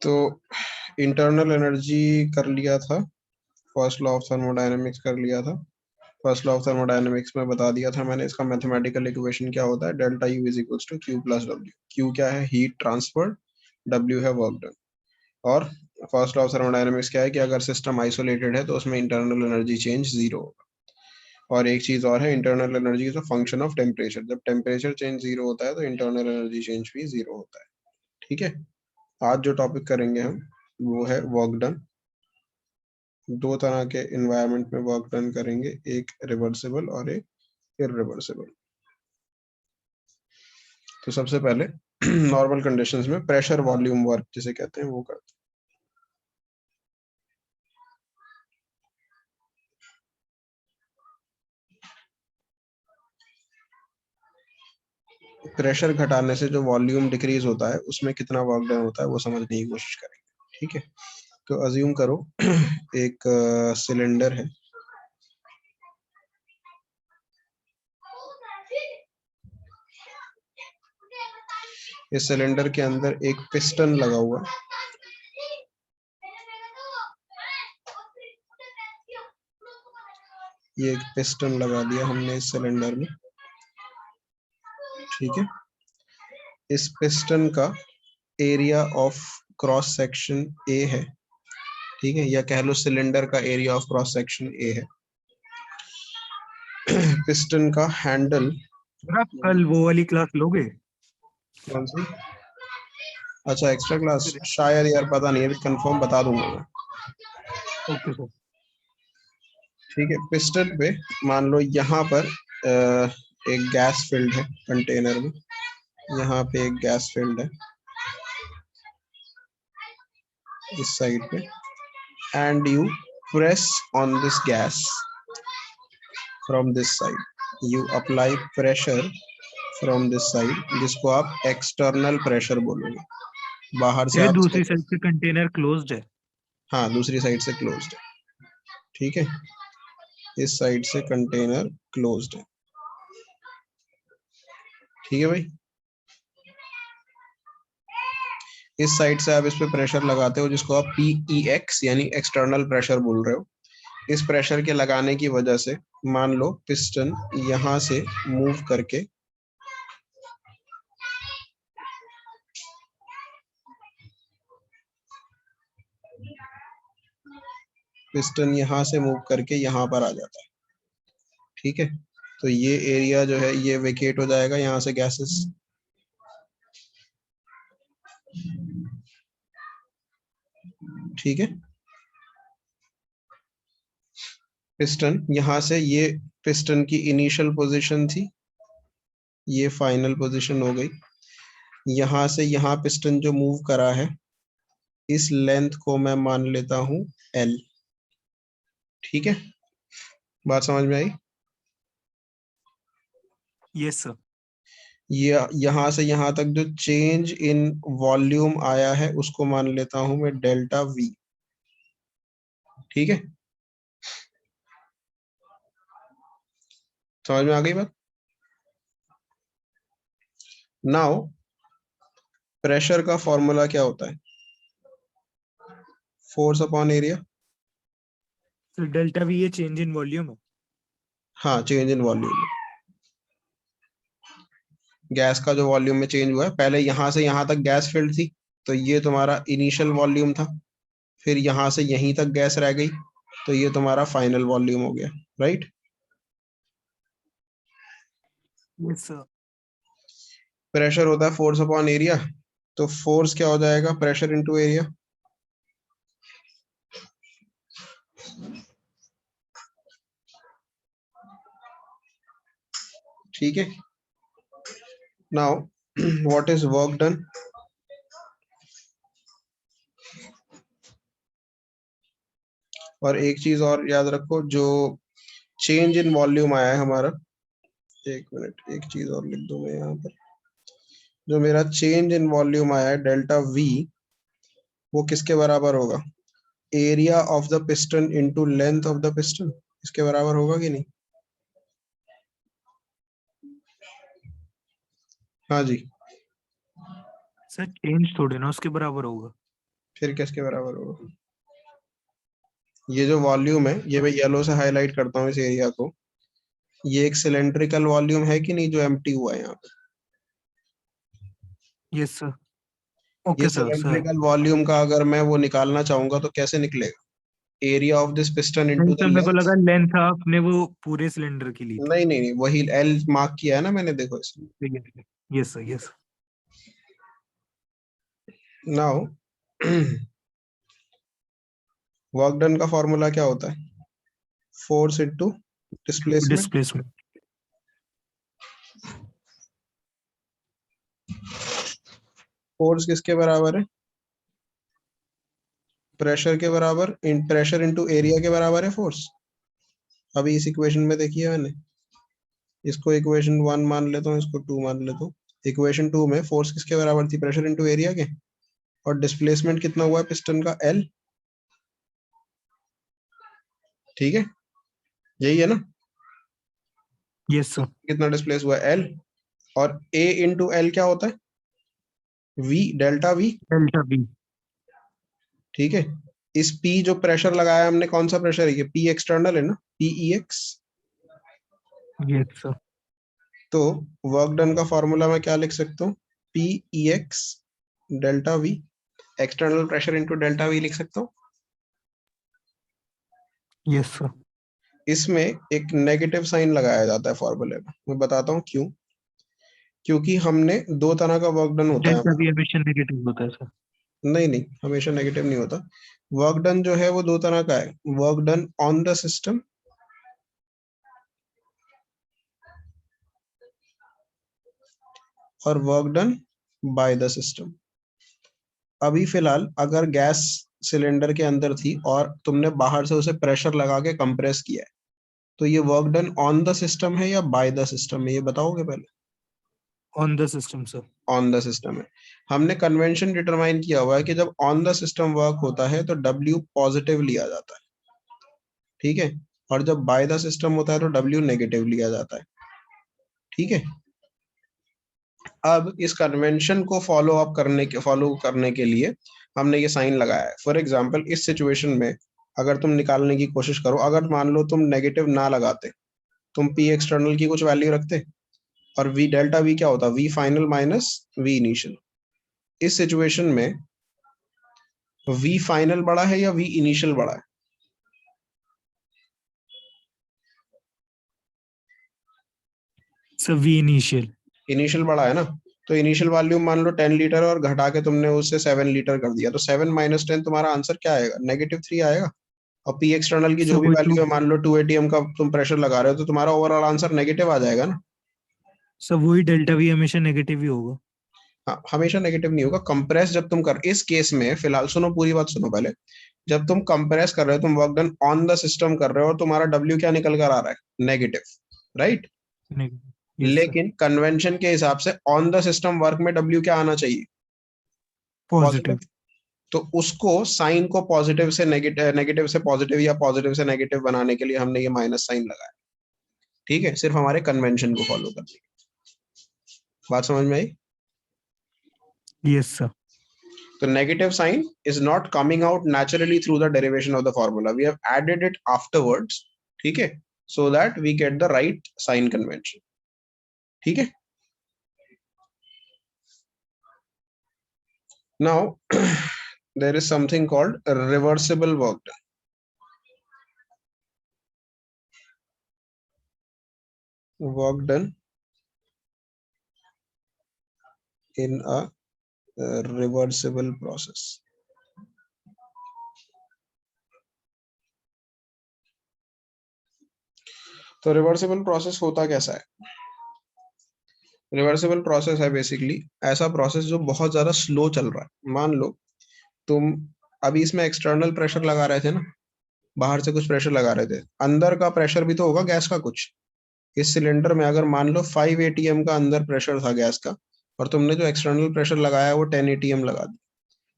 तो internal energy कर लिया था, फर्स्ट लॉ ऑफ थर्मोडायनेमिक्स कर लिया था। फर्स्ट लॉ ऑफ थर्मोडायनेमिक्स में बता दिया था मैंने, इसका मैथमेटिकल इक्वेशन क्या होता है, delta U is equals to Q plus W. Q क्या है, हीट ट्रांसफर, डब्ल्यू है वर्क डन। और फर्स्ट लॉ ऑफ थर्मोडायनेमिक्स क्या है कि अगर सिस्टम आइसोलेटेड है तो उसमें इंटरनल एनर्जी चेंज जीरो होगा। और एक चीज और है, internal energy is a function of temperature. जब टेम्परेचर चेंज जीरो होता है तो इंटरनल एनर्जी चेंज भी जीरो होता है। ठीक है, आज जो टॉपिक करेंगे हम वो है वर्क डन। दो तरह के एनवायरनमेंट में वर्क डन करेंगे, एक रिवर्सिबल और एक इरिवर्सिबल। तो सबसे पहले नॉर्मल कंडीशंस में प्रेशर वॉल्यूम वर्क जिसे कहते हैं वो करते हैं। प्रेशर घटाने से जो वॉल्यूम डिक्रीज होता है उसमें कितना वर्क डन होता है वो समझने की कोशिश करेंगे। ठीक है, तो अज्यूम करो एक सिलेंडर है, इस सिलेंडर के अंदर एक पिस्टन लगा हुआ है। ये एक पिस्टन लगा दिया हमने इस सिलेंडर में। ठीक है, इस पिस्टन का area of cross section A है। ठीक है, या कह लो सिलेंडर का area of cross section A है। पिस्टन का हैंडल, आप कल वो वाली क्लास लोगे? कौन सी? अच्छा, एक्स्ट्रा क्लास शायद, यार पता नहीं, अभी कंफर्म बता दूंगा मैं। Okay sir. ठीक है, पिस्टन पे मान लो यहाँ पर एक गैस फिल्ड है कंटेनर में, यहाँ पे एक गैस फिल्ड है इस साइड पे, and you press on this gas from this side, you apply pressure from this side, जिसको आप एक्सटर्नल प्रेशर बोलोगे। बाहर से ये आप दूसरी साइड से कंटेनर क्लोज्ड है। हाँ, दूसरी साइड से क्लोज्ड है। ठीक है, इस साइड से कंटेनर क्लोज्ड है। ठीक है भाई, इस साइड से आप इस पे प्रेशर लगाते हो जिसको आप PEX यानी एक्सटर्नल प्रेशर बोल रहे हो। इस प्रेशर के लगाने की वजह से मान लो पिस्टन यहां से मूव करके यहां पर आ जाता है। ठीक है, तो ये एरिया जो है ये वेकेट हो जाएगा यहाँ से गैसेस। ठीक है, पिस्टन यहाँ से, ये पिस्टन की इनिशियल पोजीशन थी, ये फाइनल पोजीशन हो गई। यहाँ से यहाँ पिस्टन जो मूव करा है, इस लेंथ को मैं मान लेता हूं L। ठीक है, बात समझ में आई? Yes sir. ये यहाँ से यहाँ तक जो चेंज इन वॉल्यूम आया है उसको मान लेता हूं मैं डेल्टा V। ठीक है, समझ में आ गई बात? नाउ प्रेशर का फॉर्मूला क्या होता है, फोर्स अपॉन एरिया। तो डेल्टा वी ये चेंज इन वॉल्यूम है। हाँ, चेंज इन वॉल्यूम, गैस का जो वॉल्यूम में चेंज हुआ है। पहले यहाँ से यहाँ तक गैस फिल्ड थी तो ये तुम्हारा इनिशियल वॉल्यूम था, फिर यहाँ से यहीं तक गैस रह गई तो ये तुम्हारा फाइनल वॉल्यूम हो गया। Right, yes sir. प्रेशर होता है फोर्स अपॉन एरिया, तो फोर्स क्या हो जाएगा, प्रेशर इनटू एरिया। ठीक है, now what is work done? और एक चीज और याद रखो, जो चेंज इन वॉल्यूम आया है हमारा, एक मिनट, एक चीज और लिख दूं मैं यहाँ पर, जो मेरा चेंज इन वॉल्यूम आया है डेल्टा V, वो किसके बराबर होगा, area of the piston into length of the piston, इसके बराबर होगा कि नहीं? हाँ जी, सर चेंज थोड़े ना उसके बराबर होगा। फिर किसके बराबर होगा? ये जो वॉल्यूम है, ये मैं येलो से हाईलाइट करता हूँ इस एरिया को, ये एक सिलेंड्रिकल वॉल्यूम है कि नहीं जो एम्प्टी हुआ है यहाँ पे? Yes sir. ये okay sir sir. Cylindrical volume का अगर मैं वो निकालना चाहूंगा तो कैसे निकलेगा? एरिया ऑफ दिस पिस्टन नहीं इनटू द सर, मेरे को लेंथ। लगा लेंथ आपने वो पूरे सिलेंडर की ली थी। नहीं नहीं नहीं, वही एल मार्क किया है ना मैंने, देखो इसमें। Yes sir yes. Now work done का फॉर्मूला क्या होता है? Force into displacement. Displacement. Force किसके बराबर है? प्रेशर के बराबर, इन प्रेशर इनटू एरिया के बराबर है फोर्स। अभी इस इक्वेशन में देखिए मैंने, इसको इक्वेशन 1 मान लेता हूँ, इसको 2 मान लेता हूँ। इक्वेशन 2 में फोर्स किसके बराबर थी? प्रेशर इनटू एरिया के। और डिस्प्लेसमेंट कितना हुआ है पिस्टन का? एल। ठीक है, यही है ना? Yes sir. कितना डिस्प्लेस हुआ? एल। और ए इंटू एल क्या होता है? V, delta V. Delta V. ठीक है, इस पी जो प्रेशर लगाया हमने, कौन सा प्रेशर है ये? पी एक्सटर्नल है ना, पीई एक्स। Yes sir. तो वर्क डन का फॉर्मूला मैं क्या लिख सकता हूँ? PE ex delta V, external pressure into delta V लिख सकता हूँ। Yes sir. इसमें एक नेगेटिव साइन लगाया जाता है फॉर्मूले में, मैं बताता हूँ क्यों। क्योंकि हमने दो तरह का वर्क डन होता है डेल्टा हमारा। वी हमेशा नेगेटिव होता है सर। नहीं नहीं, हमेशा नेगेटिव नहीं होता। वर्क डन जो है वो दो तरह का है, work done on the system और work done by the system. अभी फिलहाल अगर गैस सिलेंडर के अंदर थी और तुमने बाहर से उसे प्रेशर लगा के कंप्रेस किया है, तो ये work done on the system है या बाय द सिस्टम है, ये बताओगे पहले? On the system sir. On the system है। हमने कन्वेंशन डिटरमाइन किया हुआ है कि जब ऑन द सिस्टम वर्क होता है तो W पॉजिटिव लिया जाता है, ठीक है, और जब बाय द सिस्टम होता है तो W नेगेटिव लिया जाता है, ठीक है। अब इस कन्वेंशन को फॉलो करने के लिए हमने ये साइन लगाया है। फॉर एग्जांपल इस सिचुएशन में अगर तुम निकालने की कोशिश करो, अगर मान लो तुम नेगेटिव ना लगाते, तुम पी एक्सटर्नल की कुछ वैल्यू रखते, और वी डेल्टा वी क्या होता? V final minus V initial. इस सिचुएशन में वी फाइनल बड़ा है या वी इनिशियल बड़ा है? Sir v initial. इनिशियल बड़ा है ना। तो इनिशियल वॉल्यूम मान लो 10 लीटर और घटा के तुमने उससे 7 लीटर कर दिया, तो 7 माइनस 10 तुम्हारा आंसर क्या आएगा? -3 आएगा। और पी एक्सटर्नल की सर जो भी वही वैल्यू टू। है, मान लो 2 एटीएम का तुम प्रेशर लगा रहे हो, तो तुम्हारा ओवरऑल आंसर नेगेटिव आ जाएगा ना। सर वही डेल्टा वी हमेशा नेगेटिव ही होगा। हाँ, हमेशा नेगेटिव नहीं होगा। कंप्रेस जब तुम कर, इस केस में फिलहाल सुनो, पूरी बात सुनो पहले। जब तुम कंप्रेस कर रहे हो, तुम work done on the system कर रहे हो, और तुम्हारा डब्ल्यू क्या निकल कर आ रहा है? Negative, right. Negative. Yes sir. लेकिन कन्वेंशन के हिसाब से ऑन द सिस्टम वर्क में डब्ल्यू क्या आना चाहिए? पॉजिटिव। पॉजिटिव। तो उसको साइन को पॉजिटिव से नेगेटिव, नेगेटिव से पॉजिटिव या पॉजिटिव से नेगेटिव बनाने के लिए हमने ये माइनस साइन लगाया, ठीक है, सिर्फ हमारे कन्वेंशन को फॉलो करने के लिए। बात समझ में आई? Yes sir. तो negative sign is not coming out naturally through the derivation of the formula. We have added it afterwards, ठीक है, so that we get the right sign convention, ठीक है। Now there is something called reversible work done. Work done in a reversible process. तो reversible process होता कैसा है? Reversible process है basically ऐसा प्रोसेस जो बहुत ज्यादा स्लो चल रहा है। मान लो तुम अभी इसमें एक्सटर्नल प्रेशर लगा रहे थे ना, बाहर से कुछ प्रेशर लगा रहे थे, अंदर का प्रेशर भी तो होगा गैस का कुछ। इस सिलेंडर में अगर मान लो 5 एटीएम का अंदर प्रेशर था गैस का, और तुमने जो एक्सटर्नल प्रेशर लगाया वो 10 एटीएम लगा दिया,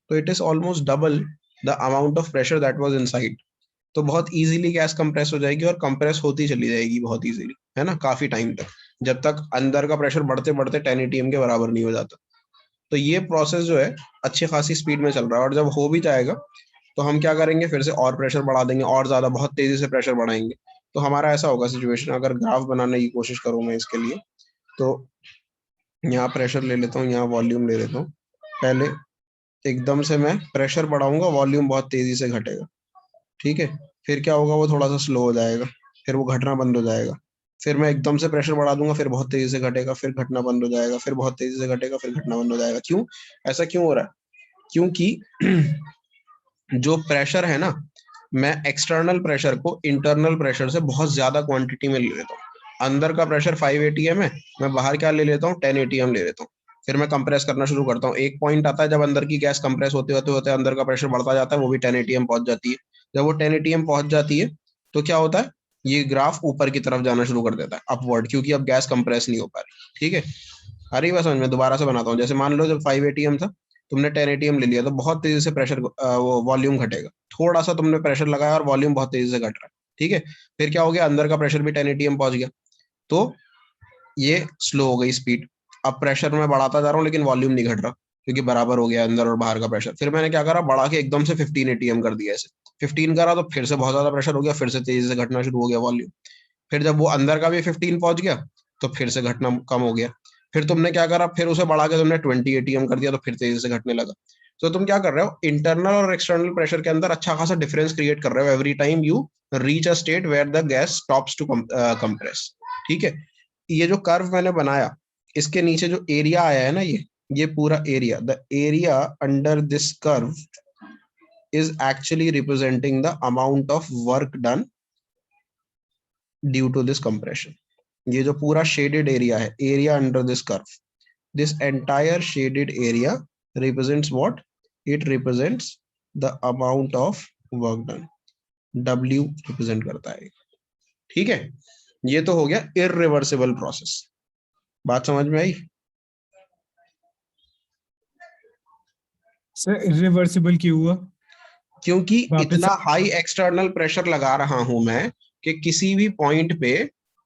तो it is almost double the amount of pressure that was inside. तो बहुत इजीली गैस कंप्रेस हो जाएगी, और कंप्रेस होती चली जाएगी बहुत इजीली, है ना, काफी टाइम तक, जब तक अंदर का प्रेशर बढ़ते बढ़ते 10 एटीएम के बराबर नहीं हो जाता। तो ये प्रोसेस जो है अच्छी खासी स्पीड में चल रहा है, और जब हो भी जाएगा तो हम क्या करेंगे, फिर से और प्रेशर बढ़ा देंगे, और ज्यादा बहुत तेजी से प्रेशर बढ़ाएंगे। तो हमारा ऐसा होगा सिचुएशन। अगर ग्राफ बनाने की कोशिश करूँ मैं इसके लिए, तो यहाँ प्रेशर ले लेता हूँ, यहाँ वॉल्यूम ले लेता हूँ। पहले एकदम से मैं प्रेशर बढ़ाऊंगा, वॉल्यूम बहुत तेजी से घटेगा, ठीक है। फिर क्या होगा, वो थोड़ा सा स्लो हो जाएगा, फिर वो घटना बंद हो जाएगा। फिर मैं एकदम से प्रेशर बढ़ा दूंगा, फिर बहुत तेजी से घटेगा, फिर घटना बंद हो जाएगा, फिर बहुत तेजी से घटेगा, फिर घटना बंद हो जाएगा। क्यों ऐसा क्यों हो रहा है? क्योंकि जो प्रेशर है ना, मैं एक्सटर्नल प्रेशर को इंटरनल प्रेशर से बहुत ज्यादा क्वांटिटी में ले लेता हूँ। अंदर का प्रेशर 5 atm है, मैं बाहर क्या ले लेता हूँ, 10 atm ले लेता हूँ। फिर मैं कंप्रेस करना शुरू करता हूँ। एक पॉइंट आता है जब अंदर की गैस कंप्रेस होते होते होते अंदर का प्रेशर बढ़ता जाता है, वो भी 10 atm पहुंच जाती है। जब वो 10 atm पहुंच जाती है तो क्या होता है, ये ग्राफ ऊपर की तरफ जाना शुरू कर देता है, अपवर्ड, क्योंकि अब गैस कंप्रेस नहीं हो पा रही, ठीक है। आ रही बात समझ में? दोबारा से बनाता हूँ। जैसे मान लो जब 5 atm था, तुमने 10 atm ले लिया, तो बहुत तेजी से प्रेशर वो वॉल्यूम घटेगा। थोड़ा सा तुमने प्रेशर लगाया और वॉल्यूम बहुत तेजी से घट रहा है, ठीक है। फिर क्या हो गया, अंदर का प्रेशर भी 10 atm पहुंच गया, तो ये स्लो हो गई स्पीड। अब प्रेशर मैं बढ़ाता जा रहा हूँ लेकिन वॉल्यूम नहीं घट रहा, क्योंकि बराबर हो गया अंदर और बाहर का प्रेशर। फिर मैंने क्या करा, बढ़ा के एकदम से 15 atm कर दिया। ऐसे 15 करा तो फिर से बहुत ज्यादा प्रेशर हो गया, फिर से तेजी से घटना शुरू हो गया वॉल्यूम। फिर जब वो अंदर का भी 15 पहुंच गया तो फिर से घटना कम हो गया। फिर तुमने क्या करा, फिर उसे बढ़ा के तुमने 20 atm कर दिया, तो फिर तेजी से घटने लगा। तो तुम क्या कर रहे हो, इंटरनल और एक्सटर्नल प्रेशर के अंदर अच्छा खासा डिफरेंस क्रिएट कर रहे हो every time you reach a state where the gas stops to compress, ठीक है। ये जो कर्व मैंने बनाया, इसके नीचे जो एरिया आया है ना, ये पूरा area, the area under this curve is actually representing the amount of work done due to this compression. ये जो पूरा शेडेड एरिया है, area under this curve, this entire shaded area represents what, it represents the amount of work done, W represent करता है, ठीक है। ये तो हो गया इररिवर्सिबल प्रोसेस। बात समझ में आई? सर इरिवर्सिबल क्यों हुआ? क्योंकि वापस इतना से- हाई एक्सटर्नल प्रेशर लगा रहा हूं मैं कि किसी भी पॉइंट पे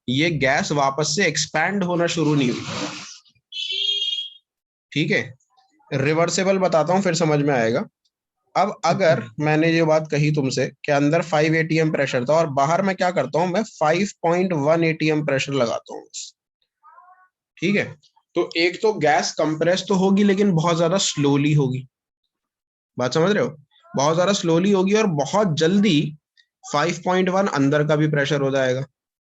ये गैस वापस से एक्सपैंड होना शुरू नहीं हुई, ठीक है। रिवर्सेबल बताता हूं, फिर समझ में आएगा। अब ओके। अगर मैंने ये बात कही तुमसे कि अंदर 5 atm प्रेशर था और बाहर मैं क्या करता हूं, मैं 5.1 atm प्रेशर लगाता हूं, ठीक है। तो एक तो गैस कंप्रेस तो होगी लेकिन बहुत ज्यादा स्लोली होगी। बात समझ रहे हो? बहुत ज्यादा स्लोली होगी और बहुत जल्दी 5.1 अंदर का भी प्रेशर हो जाएगा।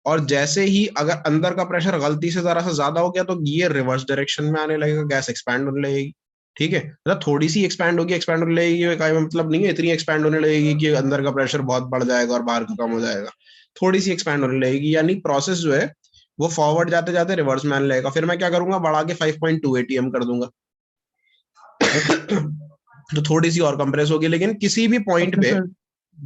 और जैसे ही अगर अंदर का प्रेशर गलती से जरा सा ज्यादा हो गया तो ये रिवर्स डायरेक्शन में आने लगेगा, गैस एक्सपैंड होने लगेगी, ठीक है। मतलब थोड़ी सी एक्सपैंड होगी, एक्सपैंड होने लगेगी का मतलब नहीं है इतनी एक्सपैंड होने लगेगी कि अंदर का प्रेशर बहुत बढ़ जाएगा और बाहर का कम हो जाएगा। थोड़ी सी एक्सपैंड होने लगेगी, यानी प्रोसेस जो है वो फॉरवर्ड जाते जाते रिवर्स में आने लगेगा। फिर मैं क्या करूंगा, बढ़ा के 5.2 atm कर दूंगा तो थोड़ी सी और कंप्रेस होगी, लेकिन किसी भी पॉइंट अच्छा पे। सर,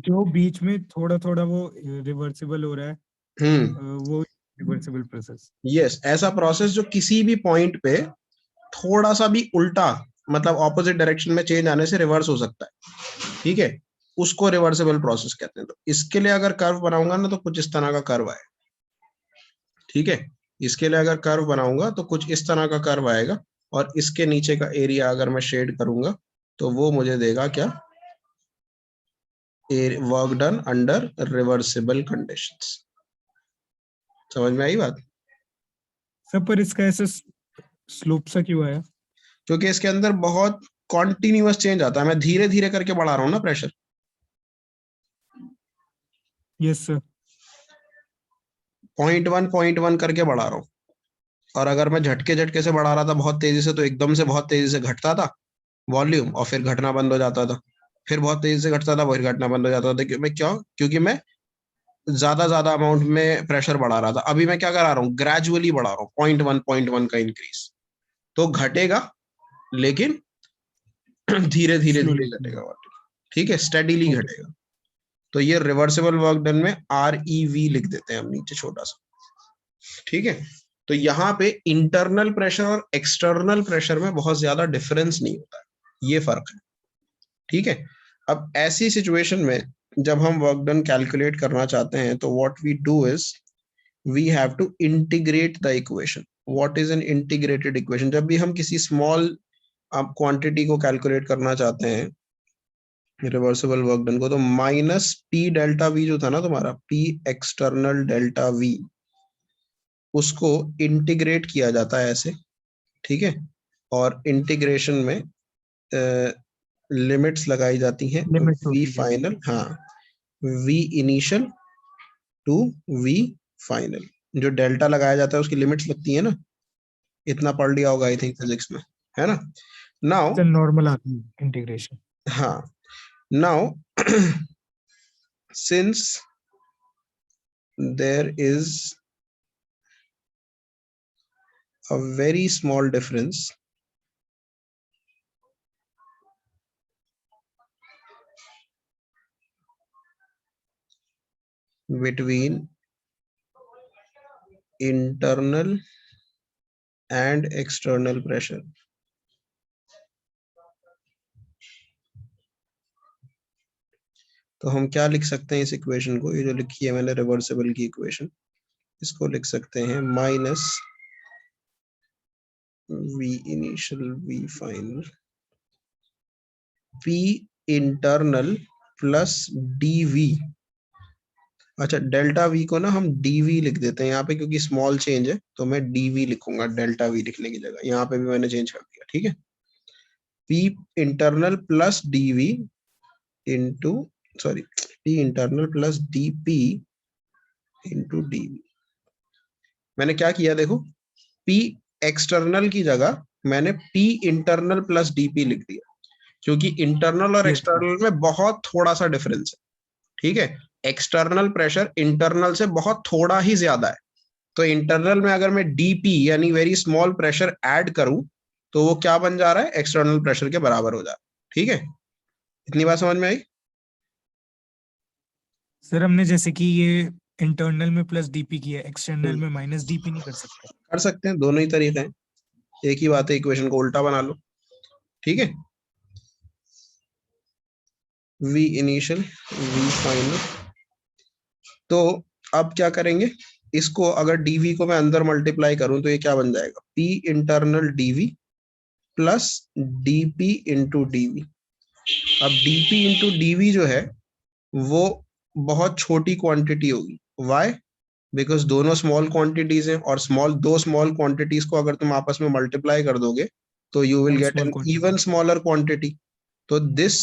जो बीच में थोड़ा थोड़ा वो रिवर्सिबल हो रहा है, वो रिवर्सिबल प्रोसेस। यस, ऐसा प्रोसेस जो किसी भी पॉइंट पे थोड़ा सा भी उल्टा, मतलब ऑपोजिट डायरेक्शन में चेंज आने से रिवर्स हो सकता है, ठीक है, उसको रिवर्सिबल प्रोसेस कहते हैं। तो इसके लिए अगर कर्व बनाऊंगा ना, तो कुछ इस तरह का कर्व आए, ठीक है। इसके लिए अगर कर्व बनाऊंगा तो कुछ इस तरह का कर्व आएगा, और इसके नीचे का एरिया अगर मैं शेड करूंगा तो वो मुझे देगा क्या, work done under reversible conditions. समझ में आई बात? सर पर इसका ऐसा स्लोप सा क्यों आया? क्योंकि इसके अंदर बहुत कॉन्टिन्यूअस चेंज आता है, मैं धीरे धीरे करके बढ़ा रहा हूँ ना प्रेशर। Yes sir. 0.1 करके बढ़ा रहा हूँ। और अगर मैं झटके झटके से बढ़ा रहा था बहुत तेजी से, तो एकदम से बहुत तेजी से घटता था वॉल्यूम और फिर घटना बंद हो जाता था। फिर बहुत तेजी से घटता था, फिर घटना बंद हो जाता था। मैं क्यों? क्योंकि मैं ज्यादा ज्यादा अमाउंट में प्रेशर बढ़ा रहा था। अभी मैं क्या करा रहा हूँ, ग्रेजुअली बढ़ा रहा हूँ, 0.1 का इंक्रीज। तो घटेगा लेकिन धीरे धीरे धीरे स्लोली। घटेगा वॉल्यूम, ठीक है, स्टेडीली ओके। घटेगा। तो ये रिवर्सिबल वर्क डन में REV लिख देते हैं हम नीचे छोटा सा, ठीक है। तो यहाँ पे इंटरनल प्रेशर और एक्सटर्नल प्रेशर में बहुत ज्यादा डिफरेंस नहीं होता है, ये फर्क है, ठीक है। अब ऐसी सिचुएशन में जब हम वर्क डन कैलकुलेट करना चाहते हैं तो what we do is we have to integrate the equation. What is an integrated equation? जब भी हम किसी स्मॉल आप क्वांटिटी को कैलकुलेट करना चाहते हैं रिवर्सिबल वर्क डन को, तो माइनस पी डेल्टा वी जो था ना तुम्हारा, पी एक्सटर्नल डेल्टा वी, उसको इंटीग्रेट किया जाता है ऐसे, ठीक है, और इंटीग्रेशन में लिमिट्स लगाई जाती हैं, वी फाइनल, हाँ, V initial to V final, जो डेल्टा लगाया जाता है उसकी लिमिट्स लगती है ना, इतना पढ़ लिया होगा आई थिंक फिजिक्स में, है ना। नाउ नॉर्मल आती है इंटीग्रेशन। हाँ, now since there is a very small difference between internal and external pressure, तो हम क्या लिख सकते हैं इस इक्वेशन को, ये जो लिखी है मैंने रिवर्सिबल की इक्वेशन, इसको लिख सकते हैं minus V initial V final P internal plus D V. अच्छा, डेल्टा वी को ना हम डीवी लिख देते हैं यहाँ पे, क्योंकि स्मॉल चेंज है तो मैं डीवी लिखूंगा डेल्टा वी लिखने की जगह, यहाँ पे भी मैंने चेंज कर दिया, ठीक है। P internal plus DV into, sorry, P internal plus DP into DV. मैंने क्या किया देखो, पी एक्सटर्नल की जगह मैंने पी इंटरनल प्लस डीपी लिख दिया, क्योंकि इंटरनल और एक्सटर्नल में बहुत थोड़ा सा डिफरेंस है, ठीक है। एक्सटर्नल प्रेशर इंटरनल से बहुत थोड़ा ही ज्यादा है, तो इंटरनल में अगर मैं डीपी यानी वेरी स्मॉल प्रेशर ऐड करूं तो वो क्या बन जा रहा है, एक्सटर्नल प्रेशर के बराबर हो जा रहा है, ठीक है। इतनी बात समझ में आई? सर हमने जैसे कि ये इंटरनल में प्लस डीपी किया, एक्सटर्नल में माइनस डीपी नहीं कर सकते? कर सकते हैं, दोनों ही तरीके हैं, एक ही बात है, इक्वेशन को उल्टा बना लो, ठीक है। वी इनिशियल वी फाइनल, तो अब क्या करेंगे, इसको अगर डीवी को मैं अंदर मल्टीप्लाई करूं तो ये क्या बन जाएगा, P internal DV plus DP into DV. अब डीपी इंटू डीवी जो है वो बहुत छोटी क्वांटिटी होगी, वाई, बिकॉज दोनों स्मॉल क्वांटिटीज हैं, और दो स्मॉल क्वांटिटीज को अगर तुम आपस में मल्टीप्लाई कर दोगे तो you will get an even smaller quantity. तो this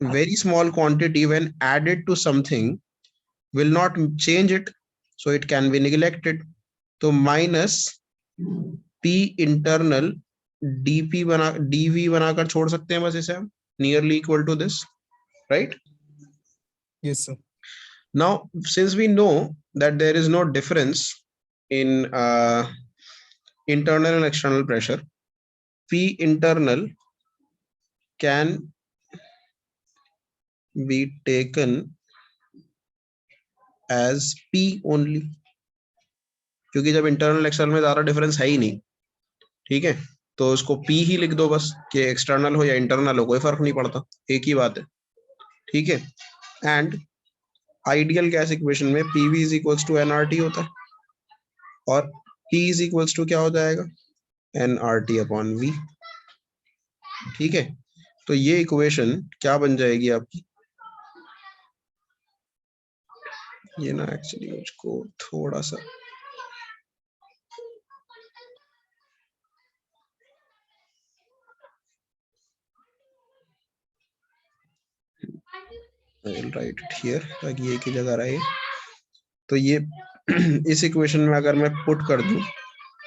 very small quantity when added to something will not change it, so it can be neglected. तो minus p internal dp बना dv बनाकर छोड़ सकते हैं बस इसे हम, nearly equal to this, right? Yes sir. Now since we know that there is no difference in internal and external pressure, p internal can be taken as p only, क्योंकि जब इंटरनल एक्सटर्नल में ज्यादा difference है ही नहीं, ठीक है, तो उसको p ही लिख दो बस, कि एक्सटर्नल हो या इंटरनल हो कोई फर्क नहीं पड़ता, एक ही बात है, ठीक है। एंड आइडियल गैस इक्वेशन में pv is equals to nRT होता है, और p इज इक्वल्स टू क्या हो जाएगा, nRT अपॉन v, ठीक है। तो ये इक्वेशन क्या बन जाएगी आपकी, ये ना एक्चुअली मुझको थोड़ा सा I will write it here ताकि एक ही जगह रहे। तो ये इस इक्वेशन में अगर मैं पुट कर दूं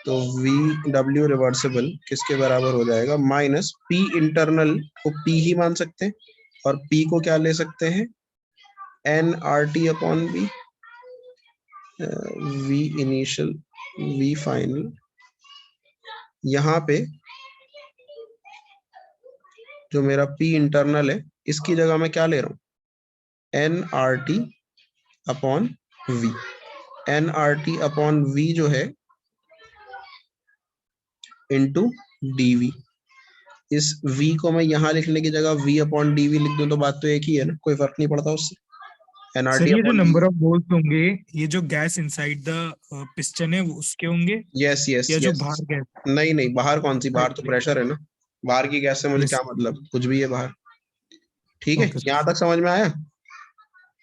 तो वी डब्ल्यू रिवर्सिबल किसके बराबर हो जाएगा, माइनस पी इंटरनल को पी ही मान सकते हैं, और पी को क्या ले सकते हैं, N R T upon V, V initial V final, यहाँ पे जो मेरा पी इंटरनल है इसकी जगह मैं क्या ले रहा हूँ, N R T upon V. N R T upon V जो है इंटू डीवी, इस v को मैं यहाँ लिखने की जगह v अपॉन डीवी लिख दूं तो बात तो एक ही है ना, कोई फर्क नहीं पड़ता उससे। सर ये जो नंबर ऑफ मोल्स होंगे, ये जो गैस इनसाइड द पिस्टन है वो उसके होंगे, यस यस या जो यस, बाहर गैस? नहीं नहीं, बाहर कौन सी, बाहर तो प्रेशर है ना, बाहर की गैस से मुझे क्या मतलब, कुछ भी है बाहर। ठीक है, यहाँ तक समझ में आया।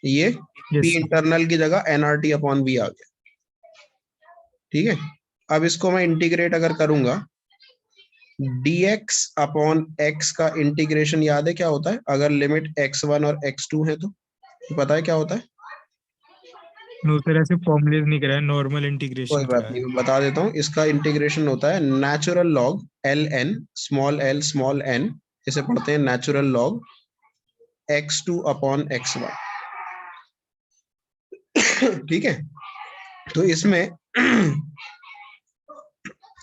ये पी इंटरनल की जगह एनआरटी अपॉन वी आ गया। ठीक है, अब इसको मैं इंटीग्रेट अगर करूंगा, dx अपॉन x का इंटीग्रेशन याद है क्या होता है? अगर लिमिट x1 और x2 है तो पता है क्या होता है? नो सर, ऐसे फॉर्मुलेट नहीं कराया, नॉर्मल इंटीग्रेशन कोई बात कराया। नहीं, बता देता हूँ। इसका इंटीग्रेशन होता है natural log ln small n, इसे पढ़ते हैं natural log x2 upon x1। ठीक है, तो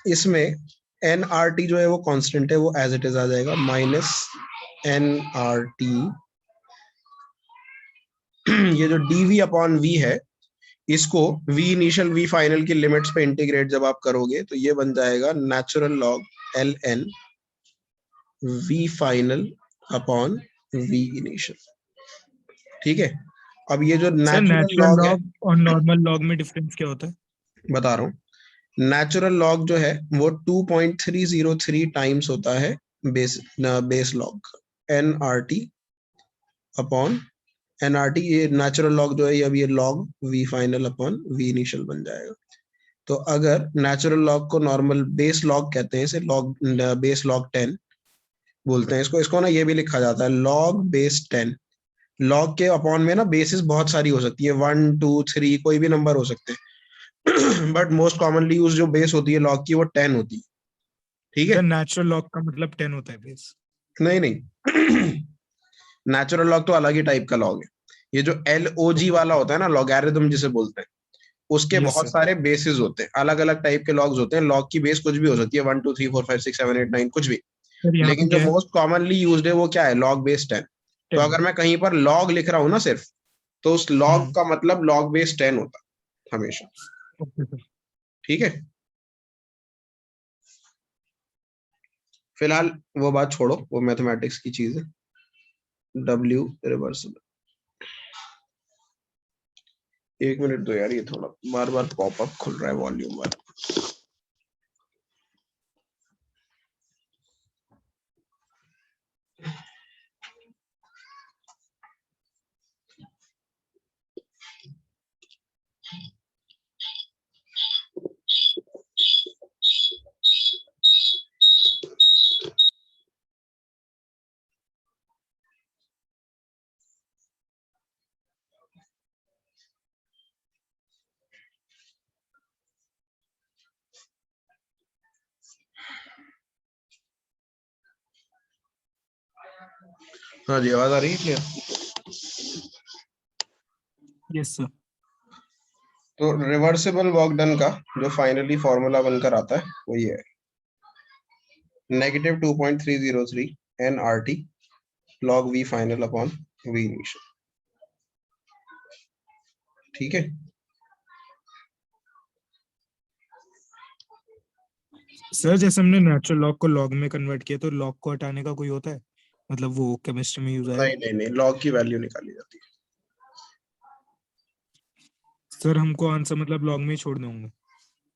इसमें एन आर टी जो है वो कांस्टेंट है, वो एज इट इज आ जाएगा माइनस एन आर टी। ये जो डी वी अपॉन वी है, इसको वी इनिशियल वी फाइनल की लिमिट्स पे इंटीग्रेट जब आप करोगे तो ये बन जाएगा natural log L N V final upon V initial. ठीक है, अब ये जो सर नेचुरल नेचुरल लॉग है, लॉग और नॉर्मल लॉग में डिफरेंस क्या होता है? बता रहा हूँ। नेचुरल लॉग जो है वो 2.303 टाइम्स होता है base log N R T upon N R T. ये नेचुरल लॉग जो है, अब ये log V final upon V initial बन जाएगा। तो अगर नेचुरल लॉग को नॉर्मल बेस लॉग कहते हैं, इसे लॉग बेस लॉग 10 बोलते हैं इसको। इसको ना ये भी लिखा जाता है लॉग बेस 10। लॉग के अपॉन में ना बेसिस बहुत सारी हो सकती है, 1 2 3 कोई भी नंबर हो सकते हैं। बट मोस्ट कॉमनली यूज जो बेस होती है लॉग की वो 10 होती है। ठीक सर है, नेचुरल लॉग का मतलब 10 होता है बेस? नहीं नहीं, नेचुरल लॉग तो अलग ही टाइप का लॉग है। ये जो एल ओ जी वाला होता है ना, लॉगैरिथम जिसे बोलते हैं, उसके यस बहुत सर। सारे बेसिस होते हैं, अलग अलग टाइप के लॉग्स होते हैं। लॉग की बेस कुछ भी हो सकती है, 1 2 3 4 5 6 7 8 9 कुछ भी। सर यहाँ पे लेकिन जो क्या है? मोस्ट कॉमनली यूज्ड है वो क्या है? Log base 10। तो 10। अगर मैं कहीं पर लॉग लिख रहा हूँ ना सिर्फ, तो उस लॉग हम्म। का मतलब लॉग बेस 10 होता है हमेशा। Okay sir. ठीक है, फिलहाल वो बात छोड़ो, वो मैथमेटिक्स की चीज है। डब्ल्यू रिवर्सिबल, एक मिनट दो यार, ये थोड़ा बार बार पॉपअप खुल रहा है वॉल्यूम वाला। हाँ जी, आवाज आ रही है क्लियर? Yes sir. तो रिवर्सिबल वर्क डन का जो फाइनली फॉर्मूला बनकर आता है वो ये है, -2.303 N R T log V final upon V initial. ठीक है, सर जैसे हमने नेचुरल लॉग को लॉग में कन्वर्ट किया, तो लॉग को हटाने का कोई होता है, मतलब वो केमिस्ट्री में यूज आएगा? नहीं नहीं नहीं, लॉग की वैल्यू निकाली जाती है। सर हमको आंसर मतलब लॉग में ही छोड़ने होंगे?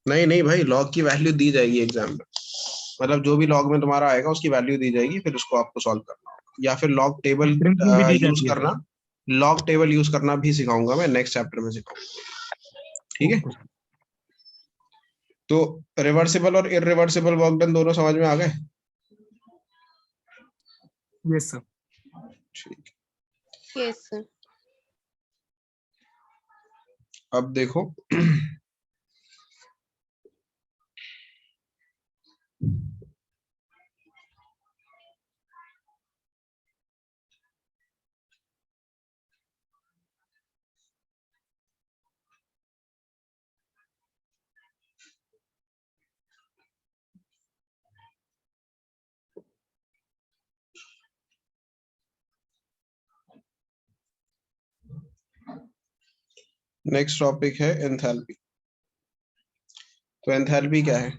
नहीं नहीं भाई, लॉग की वैल्यू दी जाएगी एग्जाम में। मतलब जो भी लॉग में तुम्हारा आएगा उसकी वैल्यू दी जाएगी, फिर उसको आपको सॉल्व करना होगा, या फिर लॉग टेबल एंट्रेंस में भी दी यूज जाती है करना। सर? लॉग टेबल यूज करना भी सिखाऊंगा मैं, नेक्स्ट चैप्टर में सिखाऊंगा। ठीक है, ओके सर। तो रिवर्सिबल और इरिवर्सिबल वर्क डन दोनों समझ में आ गए? Yes sir. ठीक, यस सर। अब देखो। नेक्स्ट टॉपिक है एंथैल्पी। तो एंथैल्पी क्या है?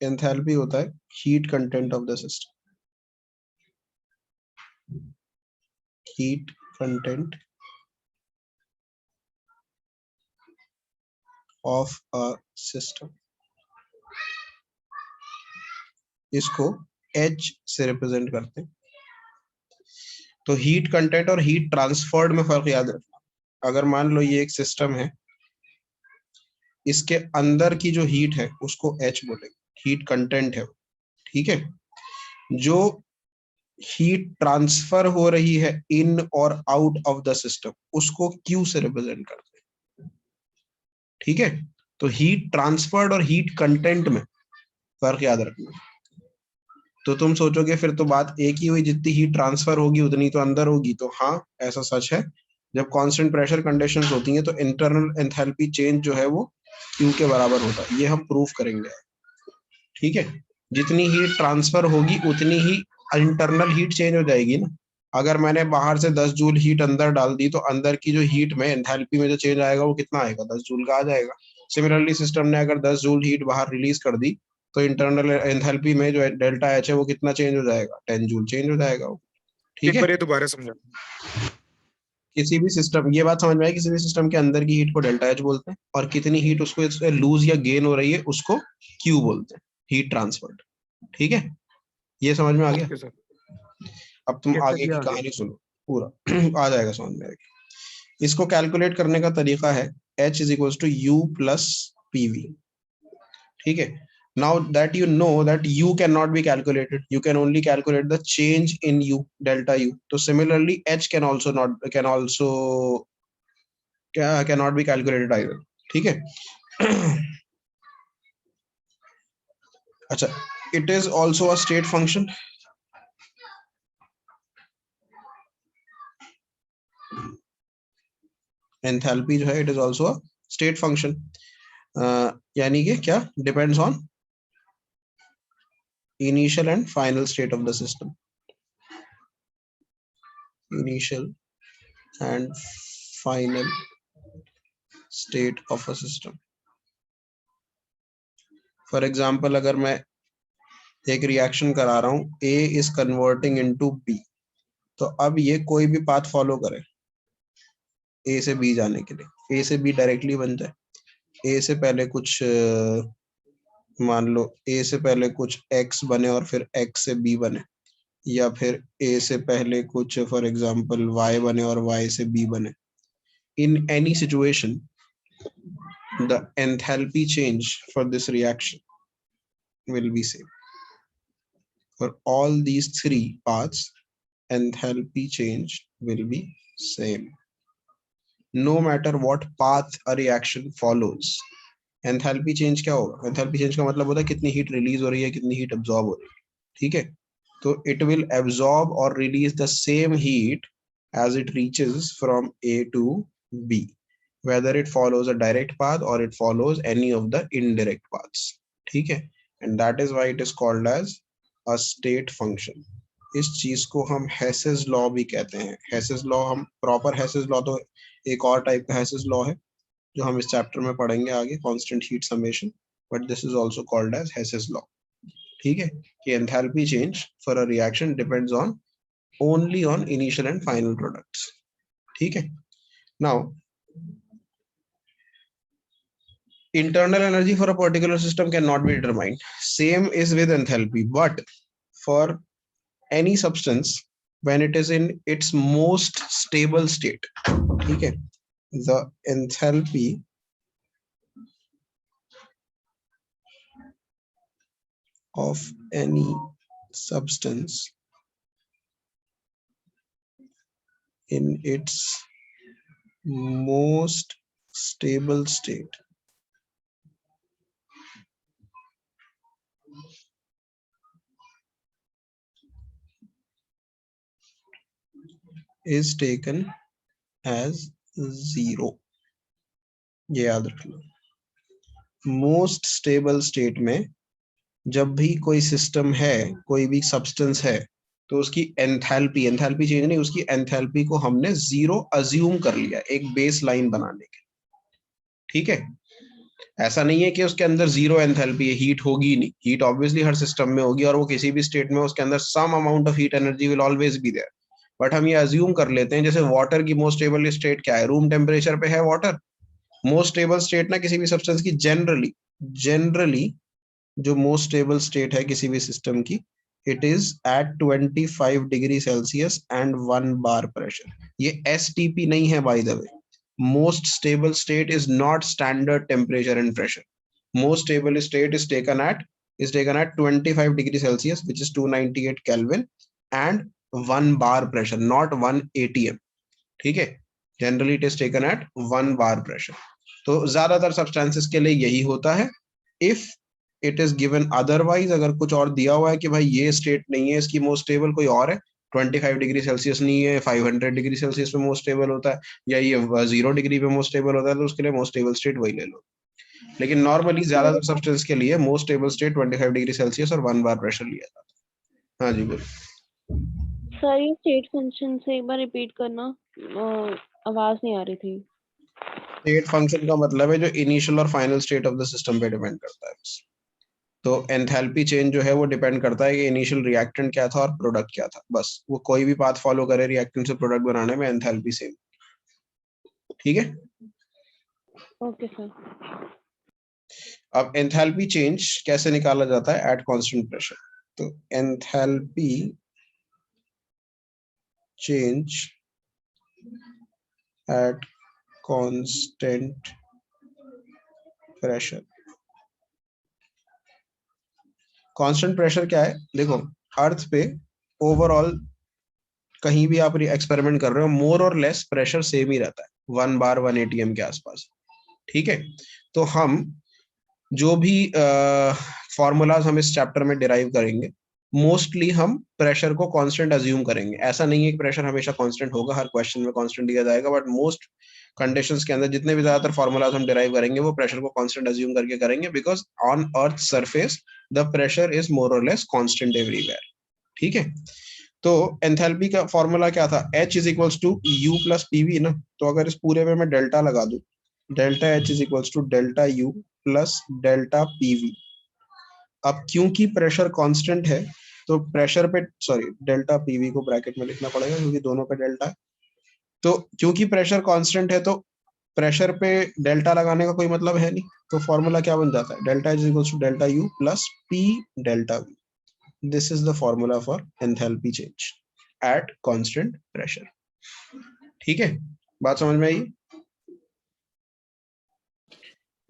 एंथैल्पी होता है heat content of the system. Heat content of a system, इसको H से रिप्रेजेंट करते हैं। तो हीट कंटेंट और हीट ट्रांसफर्ड में फर्क याद रखना। अगर मान लो ये एक सिस्टम है, इसके अंदर की जो हीट है उसको H बोलेंगे, हीट कंटेंट है, ठीक है। जो हीट ट्रांसफर हो रही है इन और आउट ऑफ द सिस्टम उसको Q से रिप्रेजेंट करते हैं, ठीक है। तो हीट ट्रांसफर्ड और हीट कंटेंट में फर्क याद रखना। तो तुम सोचोगे फिर तो बात एक ही हुई, जितनी हीट ट्रांसफर होगी उतनी तो अंदर होगी। तो हाँ, ऐसा सच है। जब कांस्टेंट प्रेशर कंडीशंस होती हैं तो इंटरनल एंथैल्पी चेंज जो है वो Q के बराबर होता है। ये हम प्रूफ करेंगे, ठीक है। जितनी हीट ट्रांसफर होगी उतनी ही इंटरनल हीट चेंज हो जाएगी ना। अगर मैंने बाहर से 10 जूल हीट अंदर डाल दी तो अंदर की जो हीट में एंथैल्पी में जो चेंज आएगा वो कितना आएगा, 10 जूल का आ जाएगा। सिमिलरली सिस्टम ने अगर 10 जूल हीट बाहर रिलीज कर दी तो इंटरनल एंथैल्पी में जो डेल्टा एच है वो कितना चेंज हो जाएगा, 10 जूल चेंज हो जाएगा वो, ठीक है। एक बार ये दोबारा समझा। किसी भी सिस्टम, ये बात समझ में आई, किसी भी सिस्टम के अंदर की हीट को डेल्टा एच बोलते हैं और कितनी हीट उसको लूज या गेन हो रही है उसको क्यू बोलते हैं, हीट ट्रांसफर्ड, ठीक है। ये समझ में आ गया। Okay sir. अब तुम आगे की कहानी सुनो, पूरा आ जाएगा समझ में आएगा। इसको कैलकुलेट करने का तरीका है H is equal to U plus PV, ठीक है। Now that you know that U cannot be calculated, you can only calculate the change in U, delta U. So similarly, H cannot be calculated either, ठीक है। अच्छा, it is also a state function. Enthalpy जो है it is also a state function, यानी कि क्या, depends on initial and final state of the system, initial and final state of a system. For example, अगर मैं एक reaction करा रहा हूं, A is converting into B, तो अब ये कोई भी पाथ फॉलो करे A से B जाने के लिए, A से B डायरेक्टली बन जाए, A से पहले कुछ मान लो A से पहले कुछ X बने और फिर X से B बने, या फिर A से पहले कुछ फॉर एग्जाम्पल Y बने और Y से B बने। In any situation, the enthalpy change for this reaction will be same. For all these three paths, enthalpy change will be same. No matter what path a reaction follows, enthalpy change क्या होगा? Enthalpy change का मतलब होता है कितनी heat release हो रही है, कितनी heat absorb हो रही है, ठीक है। तो it will absorb or release the same heat as it reaches from A to B, whether it follows a direct path or it follows any of the indirect paths, ठीक है। And that is why it is called as a state function. इस चीज को हम Hess's law भी कहते हैं। Hess's law, हम प्रॉपर हेसेस लॉ तो एक और टाइप का हेसेस लॉ है जो हम इस चैप्टर में पढ़ेंगे आगे, constant heat summation, but this is also called as Hess's law, ठीक है। कि enthalpy change for a reaction depends on only on initial and final products, ठीक है। Now internal energy for a particular system cannot be determined. Same is with enthalpy, but for any substance when it is in its most stable state, okay, the enthalpy of any substance in its most stable state is taken as 0. ये याद रखना। Most stable state में जब भी कोई system है, कोई भी सब्सटेंस है, तो उसकी एंथैल्पी, एंथैल्पी चेंज नहीं, उसकी एंथैल्पी को हमने 0 अज्यूम कर लिया एक बेस लाइन बनाने के, ठीक है। ऐसा नहीं है कि उसके अंदर 0 एंथैल्पी है, हीट होगी नहीं, हीट ऑब्वियसली हर सिस्टम में होगी और वो किसी भी स्टेट में उसके अंदर some amount of heat energy will always be there. But हम ये अज्यूम कर लेते हैं, जैसे वाटर की मोस्ट स्टेबल स्टेट क्या है, रूम टेम्परेचर पे है वाटर। मोस्ट स्टेबल स्टेट ना किसी भी सब्सटेंस की जनरली जो मोस्ट स्टेबल स्टेट है किसी भी सिस्टम की, it is at 25 degree Celsius and 1 bar pressure. ये STP नहीं है by the way. Most stable state is not standard temperature and pressure. Most stable state is taken at 25 degree Celsius, which is 298 Kelvin, and 1 bar pressure, not 1 atm. ठीक है, generally it is taken at 1 bar pressure. तो ज्यादातर substances के लिए यही होता है. If it is given otherwise, अगर कुछ और दिया हुआ है कि भाई ये स्टेट नहीं है, इसकी मोस्ट स्टेबल कोई और है, 25 डिग्री सेल्सियस नहीं है, 500 डिग्री सेल्सियस पे मोस्ट स्टेबल होता है, या ये 0 डिग्री पे मोस्ट स्टेबल होता है, तो उसके लिए मोस्ट स्टेबल स्टेट वही ले लो. लेकिन नॉर्मली ज्यादातर सब्सटेंस के लिए most stable state 25 degree Celsius और 1 बार प्रेशर लिया जाता है. हाँ जी बोलो सर, ये स्टेट फंक्शन से एक बार रिपीट करना, आवाज नहीं आ रही थी. स्टेट फंक्शन का मतलब है जो इनिशियल और final state of the system पे डिपेंड करता है. तो एंथैल्पी चेंज जो है वो डिपेंड करता है कि इनिशियल रिएक्टेंट क्या था और प्रोडक्ट क्या था. बस वो कोई भी पाथ फॉलो करे रिएक्टेंट से प्रोडक्ट बनाने में, एंथैल्पी सेम. ठीक है. Okay sir. अब एंथैल्पी चेंज कैसे निकाला जाता है एट कांस्टेंट प्रेशर. तो enthalpy change at constant pressure. Constant pressure क्या है? देखो, अर्थ पे ओवरऑल कहीं भी आप एक्सपेरिमेंट कर रहे हो, मोर और लेस प्रेशर सेम ही रहता है, 1 बार 1 atm के आसपास. ठीक है. तो हम जो भी फॉर्मूलाज हम इस चैप्टर में डिराइव करेंगे, मोस्टली हम प्रेशर को कांस्टेंट अज्यूम करेंगे. ऐसा नहीं है कि प्रेशर हमेशा कांस्टेंट होगा, हर क्वेश्चन में कांस्टेंट दिया जाएगा, बट मोस्ट कंडीशंस के अंदर जितने भी ज्यादातर फॉर्मूलाज हम डिराइव करेंगे वो प्रेशर को कांस्टेंट अज्यूम करके करेंगे, because on earth surface the pressure is more और लेस कांस्टेंट एवरीवेयर. ठीक है. तो एंथैल्पी का फॉर्मूला क्या था? H is equals to U plus PV ना. तो अगर इस पूरे में मैं डेल्टा लगा दूं, delta H is equals to delta U plus delta PV. अब क्योंकि प्रेशर कांस्टेंट है तो प्रेशर पे, सॉरी, डेल्टा PV को ब्रैकेट में लिखना पड़ेगा क्योंकि दोनों पे डेल्टा है. तो क्योंकि प्रेशर कांस्टेंट है तो प्रेशर पे डेल्टा लगाने का कोई मतलब है नहीं. तो फॉर्मूला क्या बन जाता है? Delta H is equals to delta U plus P delta V. This is the formula for enthalpy change at constant pressure. ठीक है, बात समझ में आई?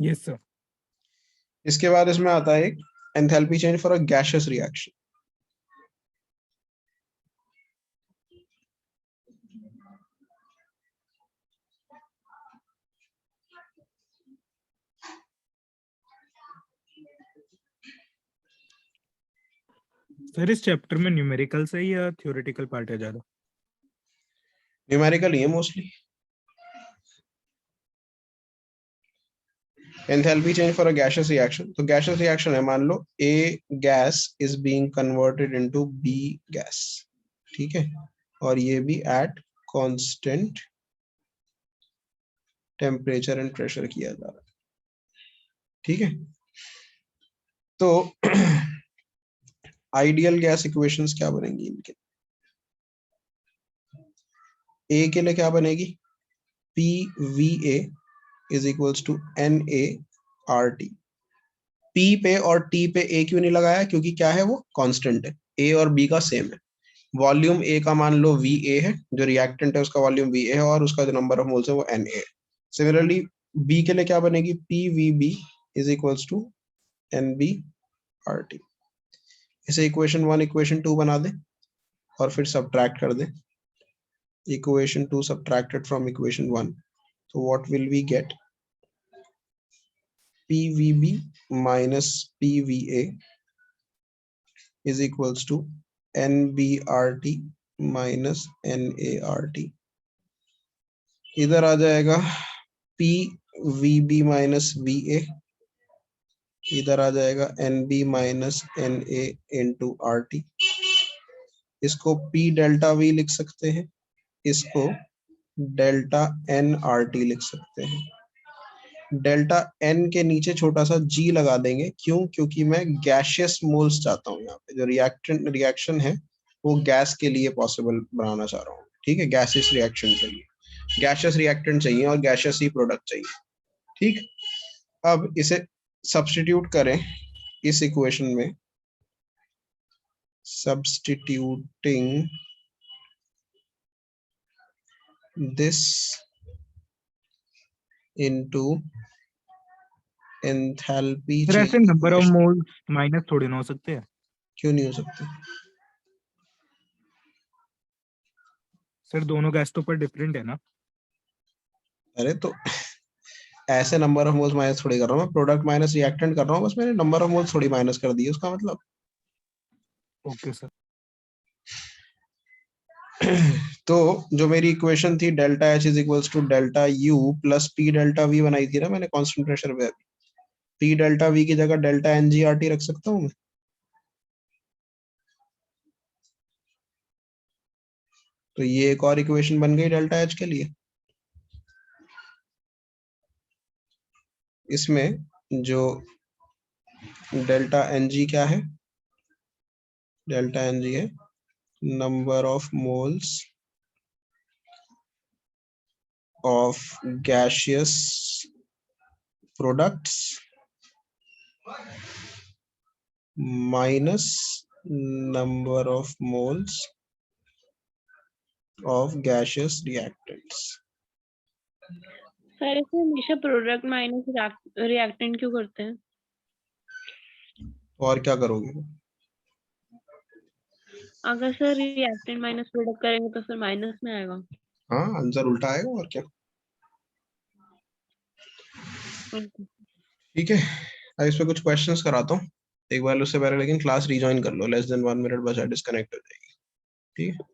Yes sir. इसके बाद इसमें आता है एक enthalpy change for a gaseous reaction. Sir, इस चैप्टर में न्यूमेरिकल से या थ्योरेटिकल पार्ट है ज्यादा? न्यूमेरिकल ही है mostly. Enthalpy change for a gaseous reaction. तो गैसियस रिएक्शन है, मान लो A gas is being converted into B gas. ठीक है. और ये भी at constant temperature and pressure किया जा रहा है. ठीक है. तो आइडियल गैस इक्वेशंस क्या बनेंगी इनके? ए के लिए क्या बनेगी? PVA is equals to NaRT. P पे और T पे A क्यों नहीं लगाया? क्योंकि क्या है, वो कांस्टेंट है. A और B का सेम है. वॉल्यूम A का मान लो VA है, जो रिएक्टेंट है उसका वॉल्यूम VA है, और उसका जो नंबर ऑफ मोल्स है वो Na है. सिमिलरली B के लिए क्या बनेगी? PVB is equals to NbRT. इसे इक्वेशन 1 इक्वेशन 2 बना दे और फिर सब्ट्रैक्ट कर दे. Equation 2 subtracted from equation 1. तो what will we get? PVB minus PVA is equals to NbRT minus NaRT. इधर आ जाएगा PVB minus VA, इधर आ जाएगा NB minus Na into RT. इसको P डेल्टा V लिख सकते हैं, इसको डेल्टा NRT लिख सकते हैं. डेल्टा N के नीचे छोटा सा G लगा देंगे. क्यों? क्योंकि मैं गैसियस मोल्स चाहता हूँ. यहाँ पे जो रिएक्शन है वो गैस के लिए पॉसिबल बनाना चाह रहा हूँ. ठीक है, गैसियस रिएक्शन के लिए गैसियस रिएक्टेंट चाहिए और गैसियस ही प्रोडक्ट चाहिए. ठीक. अब इसे सब्स्टिट्यूट करें इस इक्वेशन में. substituting this into enthalpy फिर ऐसे change number of equation। Moles minus थोड़े ना हो सकते हैं? क्यों नहीं हो सकते? सर दोनों गैस तो पर डिफरेंट है ना। अरे तो ऐसे नंबर ऑफ मोल्स माइनस थोड़ी कर रहा हूँ मैं, प्रोडक्ट माइनस रिएक्टेंट कर रहा हूँ, बस मैंने नंबर ऑफ मोल्स थोड़ी माइनस कर दी है उसका मतलब। Okay sir. तो जो मेरी इक्वेशन थी delta H is equals to delta U plus P delta V बनाई थी ना मैंने कांस्टेंट प्रेशर पे, पी डेल्टा वी की जगह delta N G R T रख सकता हूँ मैं। तो ये एक और इक्वेशन बन गई डेल्टा एच के लिए। इसमें जो डेल्टा एन जी क्या है, डेल्टा एन जी है number of moles of gaseous products minus number of moles of gaseous reactants। Sir इसमें हमेशा प्रोडक्ट माइनस रिएक्टेंट क्यों करते हैं? और क्या करोगे? अगर सर रिएक्टेंट माइनस प्रोडक्ट करेंगे तो फिर माइनस में आएगा। हाँ आंसर उल्टा आएगा और क्या। ठीक है, अब इस पे कुछ क्वेश्चंस कराता हूँ एक बार, उससे पहले लेकिन क्लास रिजॉइन कर लो, लेस देन 1 मिनट बचा डिस्कनेक्ट हो जाएगी। ठीक है।